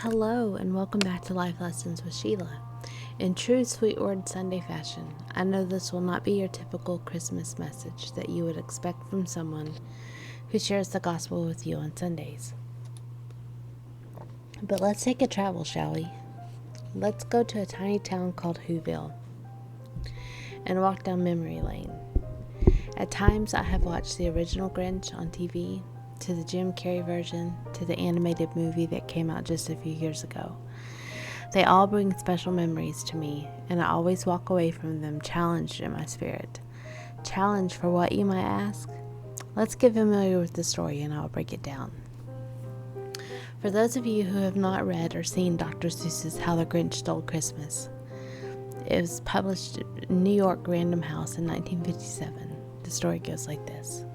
Hello, and welcome back to Life Lessons with Sheila. In true Sweet Word Sunday fashion, I know this will not be your typical Christmas message that you would expect from someone who shares the gospel with you on Sundays. But let's take a travel, shall we? Let's go to a tiny town called Whoville and walk down memory lane. At times, I have watched the original Grinch on TV, to the Jim Carrey version, to the animated movie that came out just a few years ago. They all bring special memories to me, and I always walk away from them challenged in my spirit. Challenged for what, you might ask? Let's get familiar with the story and I'll break it down. For those of you who have not read or seen Dr. Seuss's How the Grinch Stole Christmas, it was published in New York Random House in 1957. The story goes like this.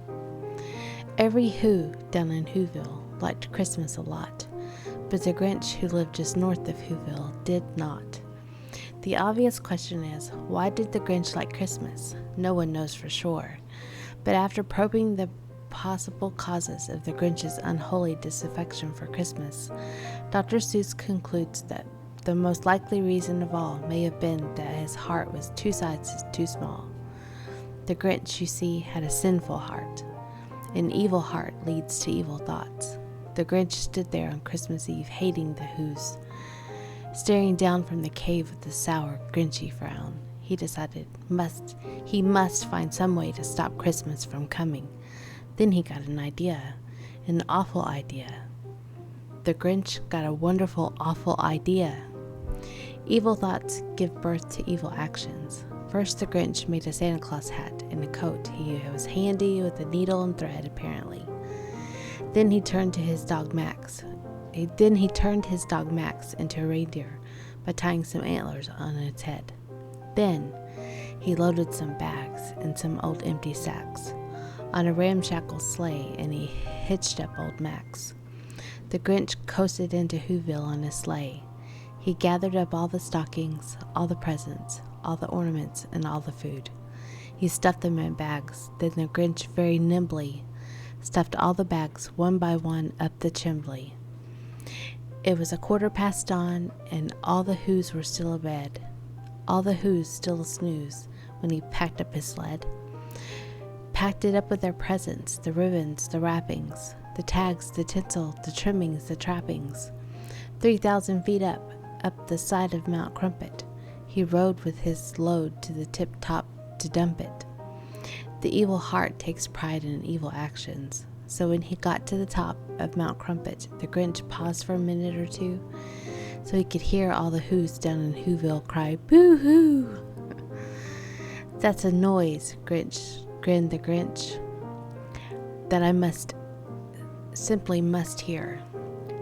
Every Who down in Whoville liked Christmas a lot, but the Grinch who lived just north of Whoville did not. The obvious question is, why did the Grinch like Christmas? No one knows for sure. But after probing the possible causes of the Grinch's unholy disaffection for Christmas, Dr. Seuss concludes that the most likely reason of all may have been that his heart was 2 sizes too small. The Grinch, you see, had a sinful heart. An evil heart leads to evil thoughts. The Grinch stood there on Christmas Eve hating the Whos, staring down from the cave with a sour, grinchy frown. He decided he must find some way to stop Christmas from coming. Then he got an idea, an awful idea. The Grinch got a wonderful, awful idea. Evil thoughts give birth to evil actions. First, the Grinch made a Santa Claus hat and a coat. He was handy with a needle and thread, apparently. Then he turned his dog Max into a reindeer by tying some antlers on its head. Then he loaded some bags and some old empty sacks on a ramshackle sleigh, and he hitched up old Max. The Grinch coasted into Whoville on his sleigh. He gathered up all the stockings, all the presents, all the ornaments, and all the food. He stuffed them in bags. Then the Grinch very nimbly stuffed all the bags one by one up the chimney. It was 1:15 dawn, and all the Whos were still abed. All the Whos still snooze when he packed up his sled. Packed it up with their presents, the ribbons, the wrappings, the tags, the tinsel, the trimmings, the trappings. 3,000 feet up the side of Mount Crumpet, he rode with his load to the tip-top to dump it. The evil heart takes pride in evil actions, so when he got to the top of Mount Crumpet, the Grinch paused for a minute or two so he could hear all the Whos down in Whoville cry, "Boo-hoo!" "That's a noise," grinned the Grinch, "that I simply must hear."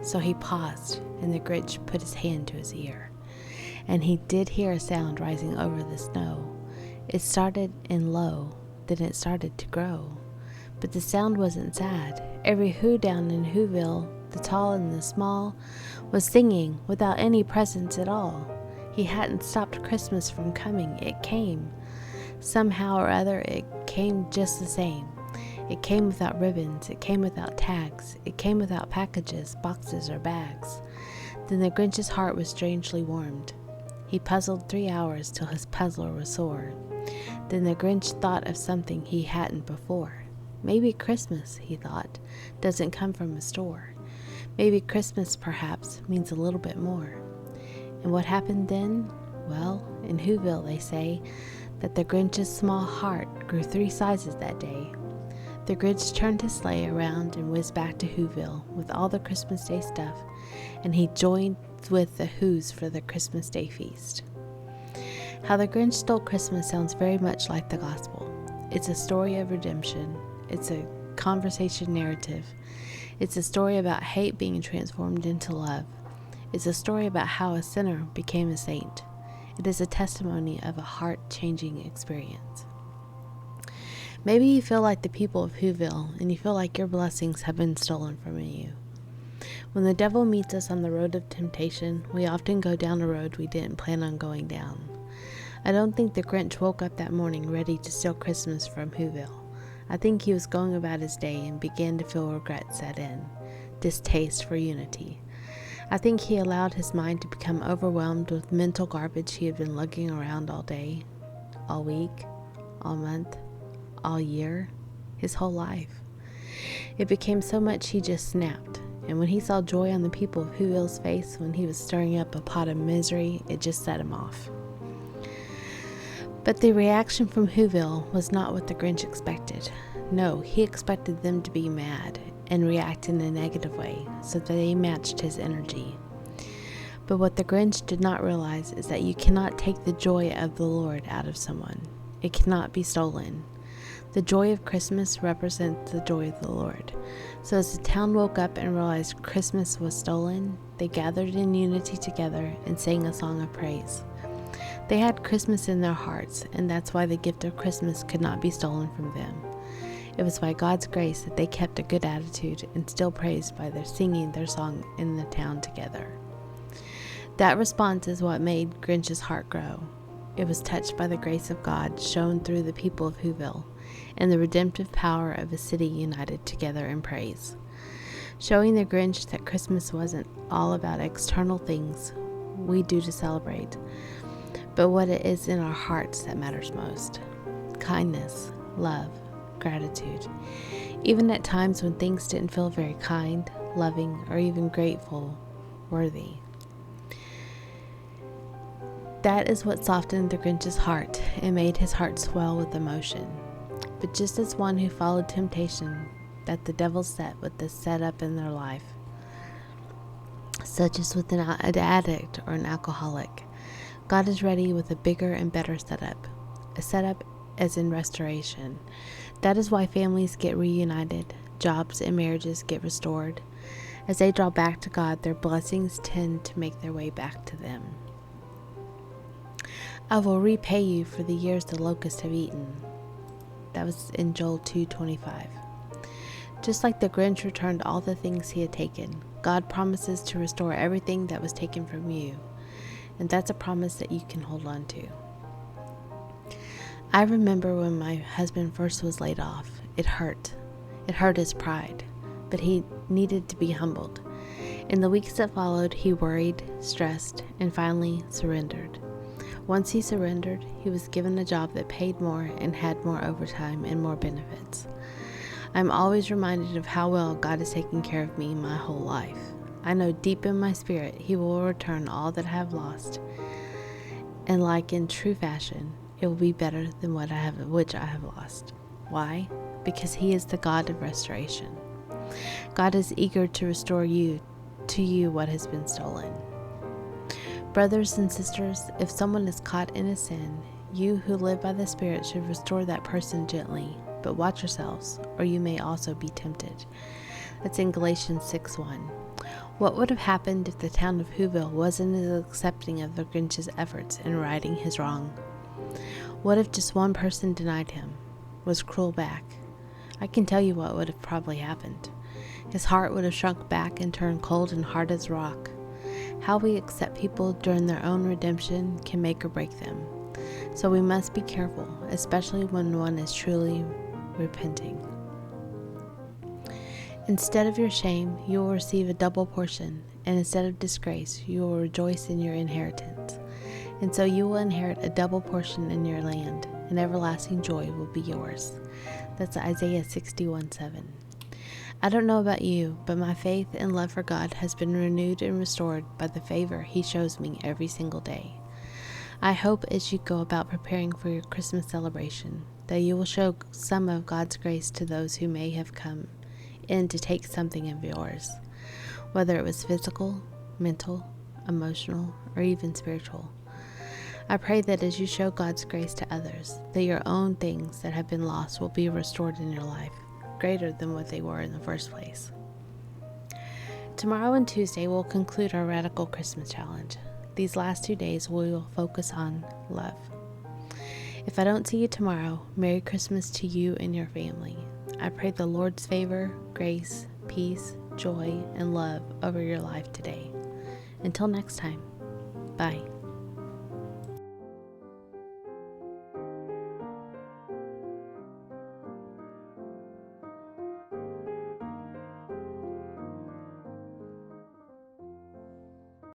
So he paused, and the Grinch put his hand to his ear. And he did hear a sound rising over the snow. It started in low, then it started to grow. But the sound wasn't sad. Every Who down in Whoville, the tall and the small, was singing without any presents at all. He hadn't stopped Christmas from coming. It came. Somehow or other, it came just the same. It came without ribbons. It came without tags. It came without packages, boxes, or bags. Then the Grinch's heart was strangely warmed. He puzzled 3 hours till his puzzler was sore. Then the Grinch thought of something he hadn't before. Maybe Christmas, he thought, doesn't come from a store. Maybe Christmas, perhaps, means a little bit more. And what happened then? Well, in Whoville they say that the Grinch's small heart grew 3 sizes that day. The Grinch turned his sleigh around and whizzed back to Whoville with all the Christmas Day stuff, and he joined with the Whos for the Christmas Day feast. How the Grinch Stole Christmas sounds very much like the gospel. It's a story of redemption. It's a conversation narrative. It's a story about hate being transformed into love. It's a story about how a sinner became a saint. It is a testimony of a heart-changing experience. Maybe you feel like the people of Whoville, and you feel like your blessings have been stolen from you. When the devil meets us on the road of temptation, we often go down a road we didn't plan on going down. I don't think the Grinch woke up that morning ready to steal Christmas from Whoville. I think he was going about his day and began to feel regret set in, distaste for unity. I think he allowed his mind to become overwhelmed with mental garbage he had been lugging around all day, all week, all month, all year, his whole life. It became so much he just snapped, and when he saw joy on the people of Whoville's face when he was stirring up a pot of misery, it just set him off. But the reaction from Whoville was not what the Grinch expected. No, he expected them to be mad and react in a negative way so that they matched his energy. But what the Grinch did not realize is that you cannot take the joy of the Lord out of someone. It cannot be stolen. The joy of Christmas represents the joy of the Lord. So as the town woke up and realized Christmas was stolen, they gathered in unity together and sang a song of praise. They had Christmas in their hearts, and that's why the gift of Christmas could not be stolen from them. It was by God's grace that they kept a good attitude and still praised by their singing their song in the town together. That response is what made Grinch's heart grow. It was touched by the grace of God shown through the people of Whoville and the redemptive power of a city united together in praise. Showing the Grinch that Christmas wasn't all about external things we do to celebrate, but what it is in our hearts that matters most. Kindness, love, gratitude. Even at times when things didn't feel very kind, loving, or even grateful, worthy. That is what softened the Grinch's heart and made his heart swell with emotion. But just as one who followed temptation that the devil set with this setup in their life, such as with an addict or an alcoholic, God is ready with a bigger and better setup, a setup as in restoration. That is why families get reunited, jobs and marriages get restored. As they draw back to God, their blessings tend to make their way back to them. I will repay you for the years the locusts have eaten. That was in Joel 2:25. Just like the Grinch returned all the things he had taken, God promises to restore everything that was taken from you. And that's a promise that you can hold on to. I remember when my husband first was laid off. It hurt. It hurt his pride, but he needed to be humbled. In the weeks that followed, he worried, stressed, and finally surrendered. Once he surrendered, he was given a job that paid more and had more overtime and more benefits. I'm always reminded of how well God has taken care of me my whole life. I know deep in my spirit he will return all that I have lost, and like in true fashion, it will be better than which I have lost. Why? Because he is the God of restoration. God is eager to restore to you what has been stolen. Brothers and sisters, if someone is caught in a sin, you who live by the Spirit should restore that person gently, but watch yourselves, or you may also be tempted. That's in Galatians 6:1. What would have happened if the town of Whoville wasn't as accepting of the Grinch's efforts in righting his wrong? What if just one person denied him, was cruel back? I can tell you what would have probably happened. His heart would have shrunk back and turned cold and hard as rock. How we accept people during their own redemption can make or break them. So we must be careful, especially when one is truly repenting. Instead of your shame, you will receive a double portion, and instead of disgrace, you will rejoice in your inheritance. And so you will inherit a double portion in your land, and everlasting joy will be yours. That's Isaiah 61:7. I don't know about you, but my faith and love for God has been renewed and restored by the favor He shows me every single day. I hope as you go about preparing for your Christmas celebration, that you will show some of God's grace to those who may have come in to take something of yours, whether it was physical, mental, emotional, or even spiritual. I pray that as you show God's grace to others, that your own things that have been lost will be restored in your life, greater than what they were in the first place. Tomorrow and Tuesday will conclude our Radical Christmas Challenge. These last 2 days we will focus on love. If I don't see you tomorrow, Merry Christmas to you and your family. I pray the Lord's favor, grace, peace, joy, and love over your life today. Until next time, bye.